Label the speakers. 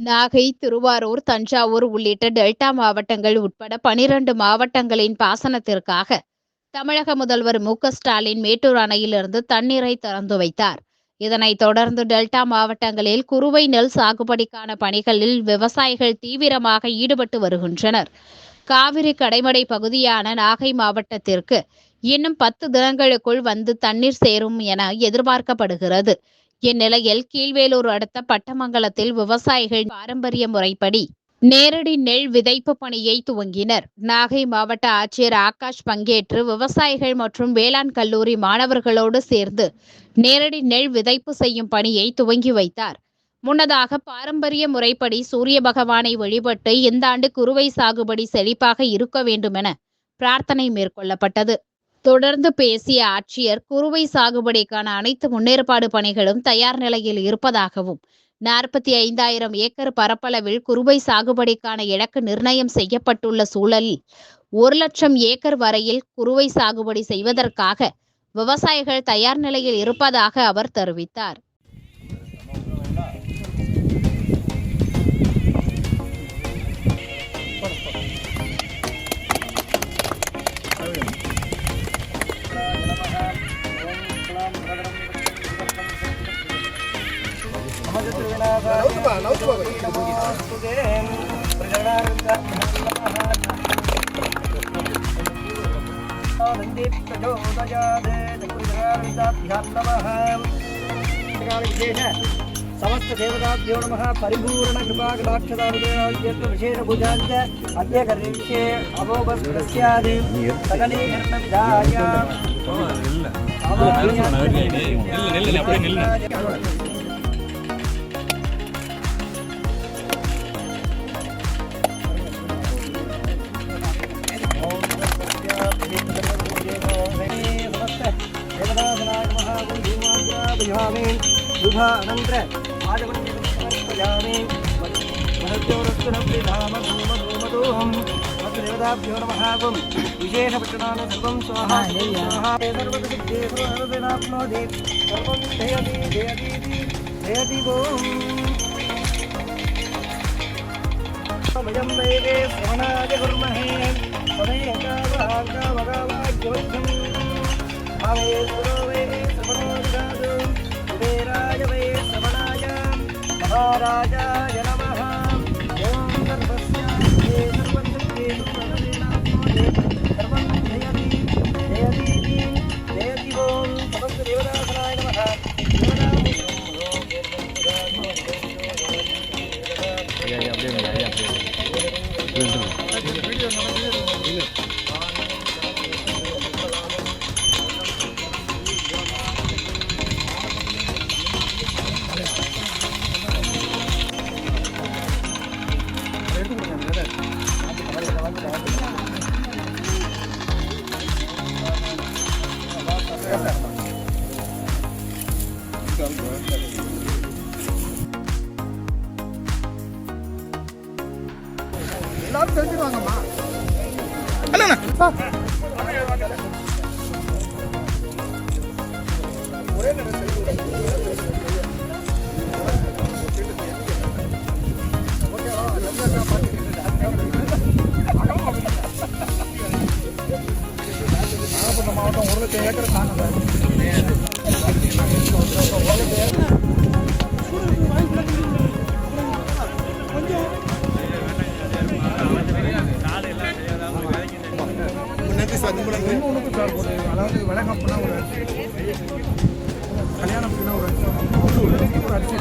Speaker 1: நாகை, திருவாரூர், தஞ்சாவூர் உள்ளிட்ட டெல்டா மாவட்டங்கள் உட்பட 12 மாவட்டங்களின் பாசனத்திற்காக தமிழக முதல்வர் மு.க.ஸ்டாலின் மேட்டூர் அணையிலிருந்து தண்ணீரை திறந்து வைத்தார். இதனைத் தொடர்ந்து டெல்டா மாவட்டங்களில் குறுவை நெல் சாகுபடிக்கான பணிகளில் விவசாயிகள் தீவிரமாக ஈடுபட்டு வருகின்றனர். காவிரி கடைமடை பகுதியான நாகை மாவட்டத்திற்கு இன்னும் 10 தினங்களுக்குள் வந்து தண்ணீர் சேரும் என எதிர்பார்க்கப்படுகிறது. இந்நிலையில் கீழ்வேலூர் அடுத்த பட்டமங்கலத்தில் விவசாயிகள் பாரம்பரிய முறைப்படி நேரடி நெல் விதைப்பு பணியை துவங்கினர். நாகை மாவட்ட ஆட்சியர் ஆகாஷ் பங்கேற்று விவசாயிகள் மற்றும் வேளாண் கல்லூரி மாணவர்களோடு சேர்ந்து நேரடி நெல் விதைப்பு செய்யும் பணியை துவங்கி வைத்தார். முன்னதாக பாரம்பரிய முறைப்படி சூரிய பகவானை வழிபட்டு இந்த ஆண்டு குறுவை சாகுபடி செழிப்பாக இருக்க வேண்டும் என பிரார்த்தனை மேற்கொள்ளப்பட்டது. தொடர்ந்து பேசிய ஆட்சியர், குறுவை சாகுபடிக்கான அனைத்து முன்னேற்பாடு பணிகளும் தயார் நிலையில் இருப்பதாகவும் 45,000 ஏக்கர் பரப்பளவில் குறுவை சாகுபடிக்கான இலக்கு நிர்ணயம் செய்யப்பட்டுள்ள சூழலில் 1,00,000 ஏக்கர் வரையில் குறுவை சாகுபடி செய்வதற்காக விவசாயிகள் தயார் நிலையில் இருப்பதாக அவர் தெரிவித்தார்.
Speaker 2: समस्त देवताभ्यो नमः परिपूर्ण कृपा कटाक्षदारुदेव विशेष पूजांच अद्य कर्तव्ये अवोपस्यादि सकले कर्तव्याय शुभा अनंतर देवताभ्यो नमः विशेषपट्टनानि सर्वं स्वाहा सर्वसिद्धेश्वरनाप्नोति सर्वं जयति वयं वैदे श्रवणाय कुर्महे तदेकावगावाग्योद्धं भावेश्वरो वैदे श्रवणोदगादु कुबेराय वै श्रवणाय महाराजाय नमः ॐ सर्वस्यास्ते सर्वं सिद्धे सर्वं जयति ॐ समस्त देवदासनाय नमः எல்லாரும் தெரிஞ்சுருவாங்கம்மா. ஒரே நேரம் மாவட்டம் 1,00,000 ஏக்கர் தாங்க அதாவது விலகப்புனா ஒரு கல்யாணம் ஒரு அரிசி